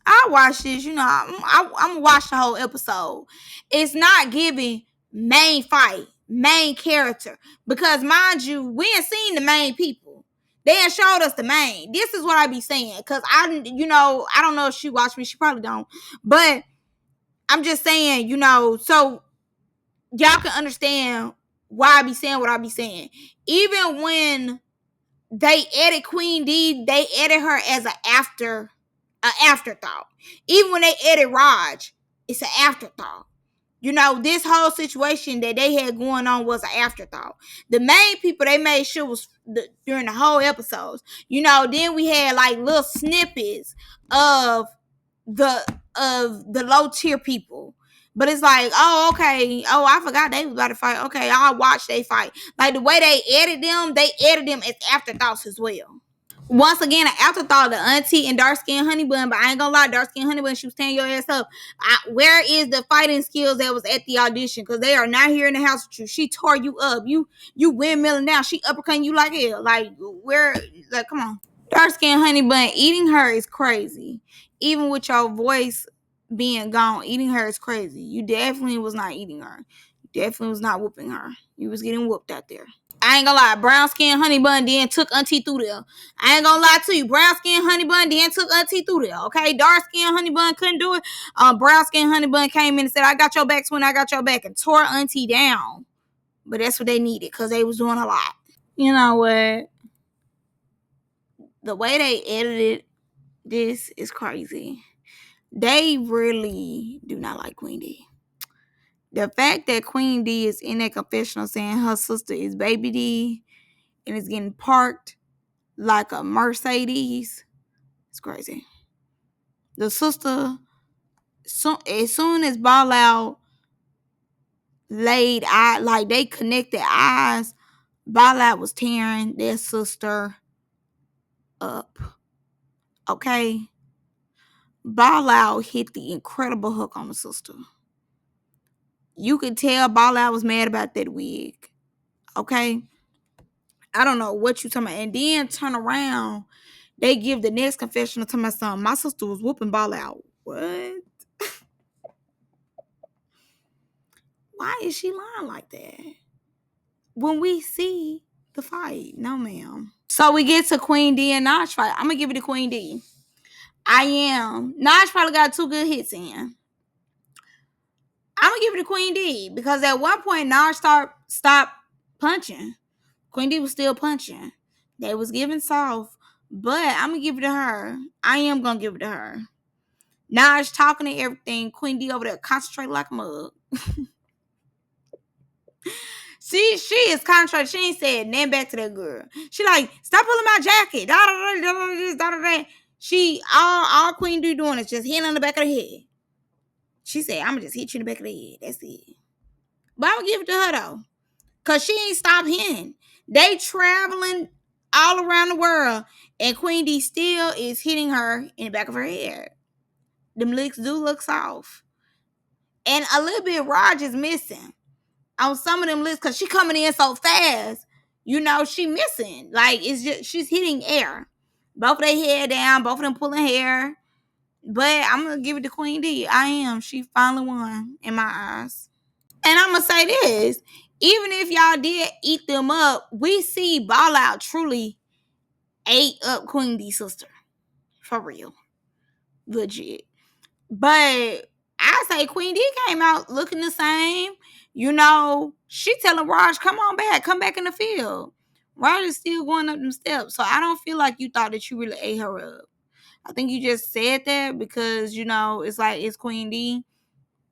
I'll watch this. I'm gonna watch the whole episode. It's not giving main fight, main character. Because mind you, we ain't seen the main people. They ain't showed us the main. This is what I be saying. Because I don't know if she watched me. She probably don't. But I'm just saying, so y'all can understand why I be saying what I be saying. Even when they edit Queen D, they edit her as an afterthought. Even when they edit Raj, it's an afterthought. This whole situation that they had going on was an afterthought. The main people they made sure was during the whole episodes. Then we had like little snippets of the low tier people. But it's like, oh, okay. Oh, I forgot they was about to fight. Okay, I'll watch they fight. Like the way they edit them as afterthoughts as well. Once again, an afterthought, the auntie and dark skin honey bun, but I ain't gonna lie, dark skin honey bun, she was tearing your ass up. Where is the fighting skills that was at the audition? Because they are not here in the house with you. She tore you up. You windmilling down. She uppercutting you like hell. Like where? Like come on, dark skin honey bun. Eating her is crazy. Even with your voice being gone, eating her is crazy. You definitely was not eating her. You definitely was not whooping her. You was getting whooped out there. I ain't gonna lie, brown skin honey bun then took auntie through there. I ain't gonna lie to you, brown skin honey bun then took auntie through there. Okay, dark skin honey bun couldn't do it. Brown skin honey bun came in and said, "I got your back, twin. I got your back," and tore auntie down. But that's what they needed because they was doing a lot. You know what? The way they edited this is crazy. They really do not like Queen D. The fact that Queen D is in that confessional saying her sister is Baby D and is getting parked like a Mercedes, it's crazy. The sister, as soon as Ball Out laid eye, like they connected eyes, Ball Out was tearing their sister up. Okay? Ball Out hit the incredible hook on the sister. You could tell Ball Out was mad about that wig. Okay? I don't know what you talking about. And then turn around, they give the next confessional to my son. My sister was whooping Ball Out. What? Why is she lying like that? When we see the fight, no ma'am. So we get to Queen D and Naj fight. I'm gonna give it to Queen D. I am. Naj probably got 2 good hits in. I'm gonna give it to Queen D because at one point Naj stopped punching. Queen D was still punching. They was giving soft, but I'm gonna give it to her. I am gonna give it to her. Naj talking and everything. Queen D over there concentrating like a mug. She is concentrated. She ain't said nothing back to that girl. She like, stop pulling my jacket. Da, da, da, da, da, da, da. She all Queen D doing is just hitting on the back of the head. She said, I'm gonna just hit you in the back of the head. That's it. But I'm gonna give it to her though. Cause she ain't stopped hitting. They traveling all around the world. And Queen D still is hitting her in the back of her head. Them licks do look soft. And a little bit Raj is missing on some of them lists because she coming in so fast. You know, she missing. Like, it's just, she's hitting air. Both of their hair down, both of them pulling hair. But I'm going to give it to Queen D. I am. She finally won in my eyes. And I'm going to say this. Even if y'all did eat them up, we see Ball Out truly ate up Queen D's sister. For real. Legit. But I say Queen D came out looking the same. You know, she telling Raj, come on back, come back in the field. Raj is still going up them steps. So I don't feel like you thought that you really ate her up. I think you just said that because, you know, it's like it's Queen D.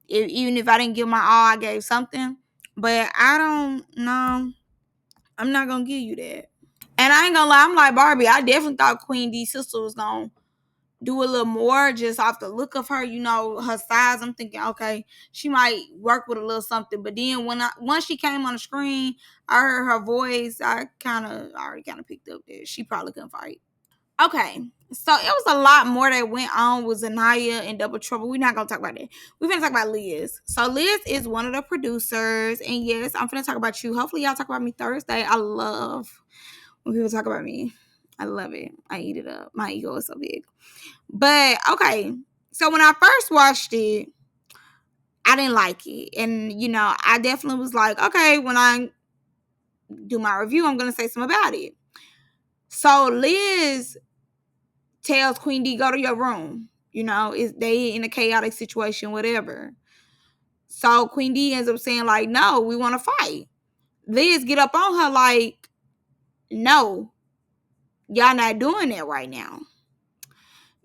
Even if I didn't give my all, I gave something. But I don't know. I'm not going to give you that. And I ain't going to lie. I'm like Barbie. I definitely thought Queen D's sister was going to do a little more just off the look of her, you know, her size. I'm thinking, okay, she might work with a little something. But then once she came on the screen, I heard her voice. I already kind of picked up that she probably couldn't fight. Okay, so it was a lot more that went on with Zanaya and Double Trouble. We're not gonna talk about that. We're gonna talk about Liz. So Liz is one of the producers, and yes, I'm gonna talk about you. Hopefully, y'all talk about me Thursday. I love when people talk about me. I love it. I eat it up. My ego is so big. But okay, so when I first watched it, I didn't like it. And, you know, I definitely was like, okay, when I do my review, I'm going to say something about it. So Liz tells Queen D, go to your room. You know, they in a chaotic situation, whatever. So Queen D ends up saying, like, no, we want to fight. Liz get up on her like, no, y'all not doing that right now.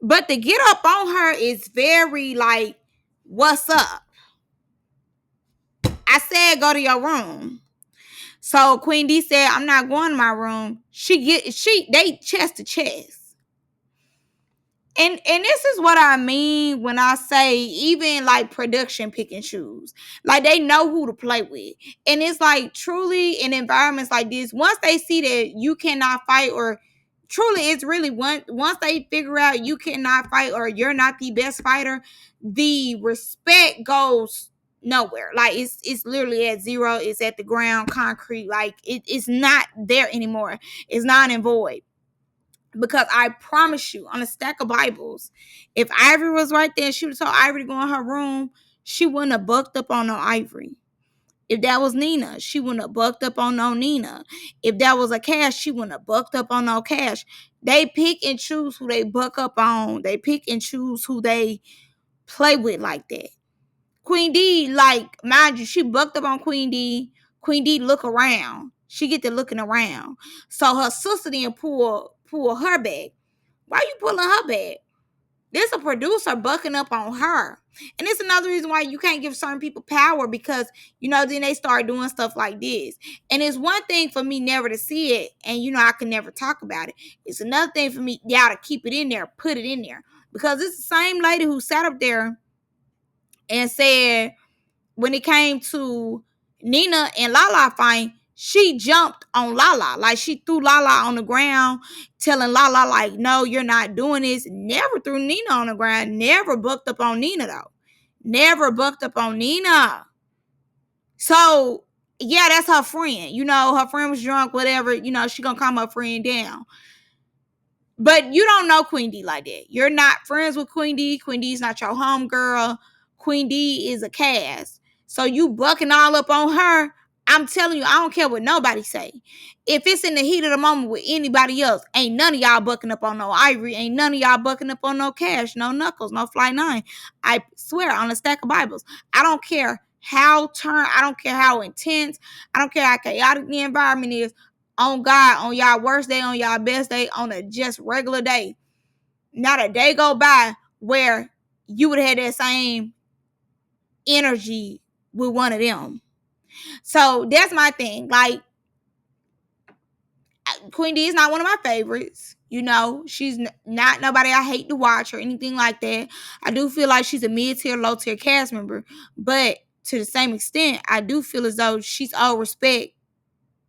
But the get up on her is very like, what's up? I said go to your room. So Queen D said, I'm not going to my room. They chest to chest. And this is what I mean when I say even like production pick and choose. Like they know who to play with. And it's like truly in environments like this, once they see that you cannot fight or truly, it's really once they figure out you cannot fight or you're not the best fighter, the respect goes nowhere. Like it's literally at zero. It's at the ground, concrete. Like it's not there anymore. It's not and void. Because I promise you, on a stack of Bibles, if Ivory was right there, she would have told Ivory to go in her room. She wouldn't have bucked up on no Ivory. If that was Nina, she wouldn't have bucked up on no Nina. If that was a Cash, she wouldn't have bucked up on no Cash. They pick and choose who they buck up on. They pick and choose who they play with like that. Queen D, like, mind you, she bucked up on Queen D. Queen D look around. She get to looking around. So her sister then pull her back. Why you pulling her back? There's a producer bucking up on her. And it's another reason why you can't give certain people power because, then they start doing stuff like this. And it's one thing for me never to see it and, I can never talk about it. It's another thing for me, y'all, to keep it in there, put it in there. Because it's the same lady who sat up there and said when it came to Nina and Lala fight, she jumped on Lala. Like, she threw Lala on the ground, telling Lala, like, no, you're not doing this. Never threw Nina on the ground. Never bucked up on Nina, though. Never bucked up on Nina. So, yeah, that's her friend. Her friend was drunk, whatever. She gonna calm her friend down. But you don't know Queen D like that. You're not friends with Queen D. Queen D's not your homegirl. Queen D is a cast. So you bucking all up on her. I'm telling you, I don't care what nobody say. If it's in the heat of the moment with anybody else, ain't none of y'all bucking up on no Ivory. Ain't none of y'all bucking up on no Cash, no Knuckles, no Fly 9. I swear on a stack of Bibles. I don't care how I don't care how intense. I don't care how chaotic the environment is. On God, on y'all worst day, on y'all best day, on a just regular day. Not a day go by where you would have had that same energy with one of them. So that's my thing. Like, Queen D is not one of my favorites. She's not nobody I hate to watch or anything like that. I do feel like she's a mid-tier, low-tier cast member. But to the same extent, I do feel as though she's all respect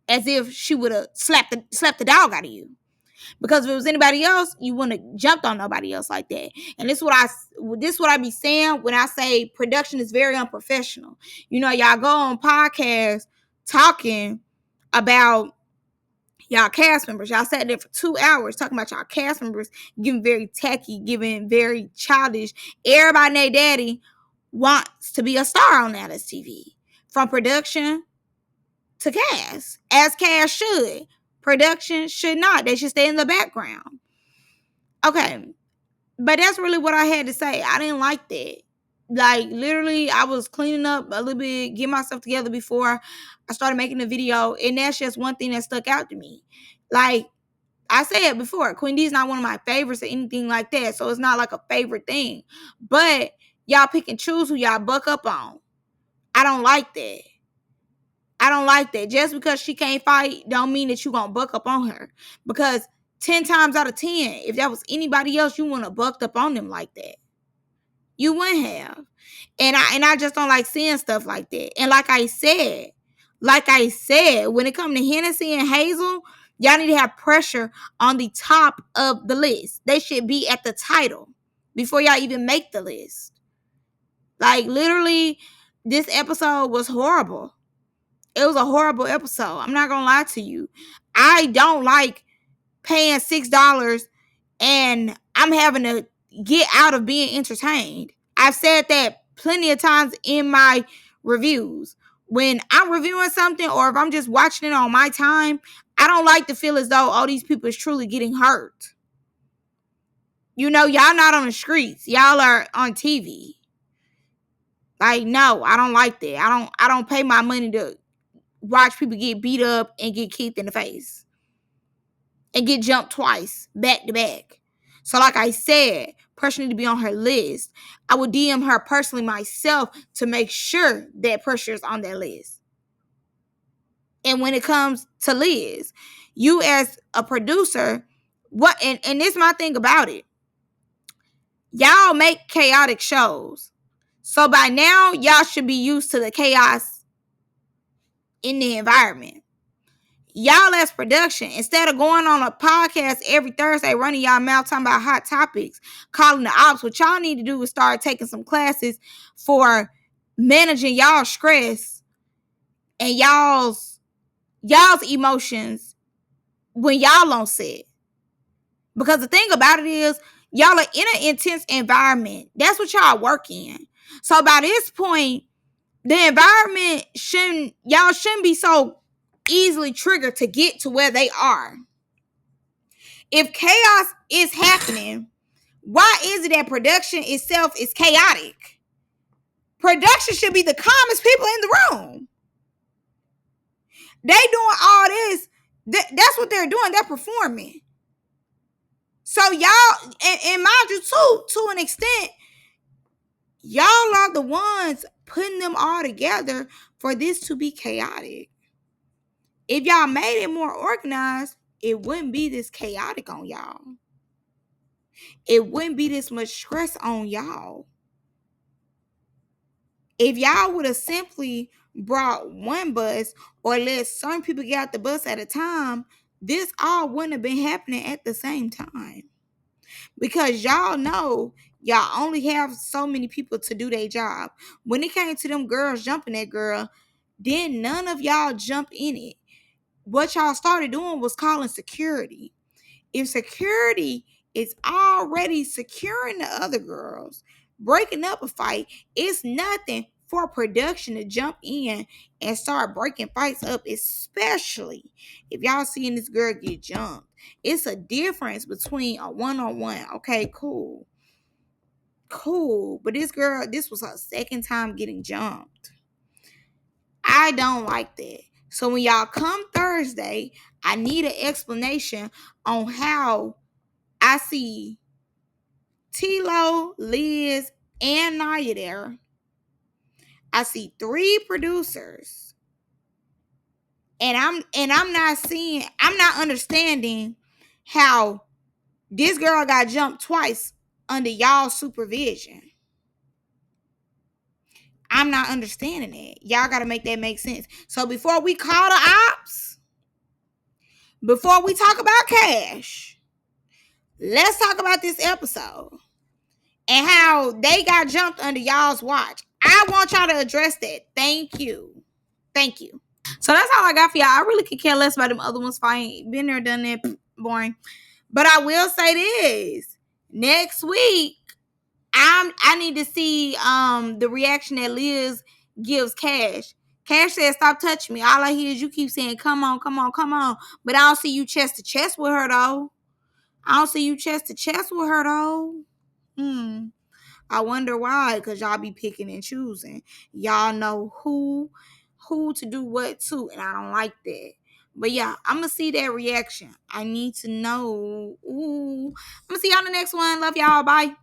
as if she would have slapped the dog out of you. Because if it was anybody else, you wouldn't have jumped on nobody else like that. And this is what I be saying when I say production is very unprofessional. Y'all go on podcasts talking about y'all cast members. Y'all sat there for 2 hours talking about y'all cast members, giving very tacky, giving very childish. Everybody and their daddy wants to be a star on Alice TV. From production to cast, as cast should. Production should not. They should stay in the background. Okay, but that's really what I had to say. I didn't like that. Like, literally, I was cleaning up a little bit, getting myself together before I started making the video, and that's just one thing that stuck out to me. Like I said before, Queen D is not one of my favorites or anything like that, so it's not like a favorite thing. But y'all pick and choose who y'all buck up on. I don't like that. I don't like that. Just because she can't fight don't mean that you gonna buck up on her. Because 10 times out of 10, if that was anybody else, you wouldn't have bucked up on them like that. You wouldn't have. And I just don't like seeing stuff like that. And like I said, when it comes to Hennessy and Hazel, y'all need to have pressure on the top of the list. They should be at the title before y'all even make the list. Like, literally, this episode was horrible. It was a horrible episode. I'm not gonna lie to you. I don't like paying $6 and I'm having to get out of being entertained. I've said that plenty of times in my reviews. When I'm reviewing something or if I'm just watching it on my time, I don't like to feel as though all these people is truly getting hurt. Y'all not on the streets. Y'all are on TV. Like, no, I don't like that. I don't pay my money to watch people get beat up and get kicked in the face and get jumped twice back to back. So like I said, pressure need to be on her list. I would DM her personally myself to make sure that pressure is on that list. And when it comes to Liz, you as a producer, and this is my thing about it. Y'all make chaotic shows. So by now, y'all should be used to the chaos in the environment. Y'all as production, instead of going on a podcast every Thursday running y'all mouth talking about hot topics, calling the ops, what y'all need to do is start taking some classes for managing y'all stress and y'all's emotions when y'all on set. Because the thing about it is, y'all are in an intense environment. That's what y'all work in. So by this point, the environment shouldn't be so easily triggered to get to where they are. If chaos is happening, why is it that production itself is chaotic? Production should be the calmest people in the room. They doing all this. That's what they're doing. They're performing. So y'all, and mind you too, to an extent, y'all are the ones putting them all together for this to be chaotic. If y'all made it more organized, it wouldn't be this chaotic on y'all. It wouldn't be this much stress on y'all. If y'all would have simply brought one bus or let some people get out the bus at a time, this all wouldn't have been happening at the same time. Because y'all know y'all only have so many people to do their job. When it came to them girls jumping that girl, then none of y'all jumped in it. What y'all started doing was calling security. If security is already securing the other girls, breaking up a fight, it's nothing for production to jump in and start breaking fights up, especially if y'all seeing this girl get jumped. It's a difference between a one-on-one. Okay, cool. But this was her second time getting jumped. I don't like that. So when y'all come Thursday, I need an explanation on how I see Tilo, Liz, and Naya there. I see 3 producers. And I'm not understanding how this girl got jumped twice under y'all supervision. I'm not understanding it. Y'all got to make that make sense. So before we call the ops, before we talk about cash, let's talk about this episode and how they got jumped under y'all's watch. I want y'all to address that. Thank you. So that's all I got for y'all. I really could care less about them other ones. Fine. Been there, done that. Boring. But I will say this. Next week, I need to see the reaction that Liz gives Cash. Cash said, "Stop touching me." All I hear is you keep saying, "Come on, come on, come on." But I don't see you chest to chest with her though. I wonder why, because y'all be picking and choosing. Y'all know who to do what to, and I don't like that. But yeah, I'm going to see that reaction. I need to know. Ooh. I'm going to see y'all on the next one. Love y'all. Bye.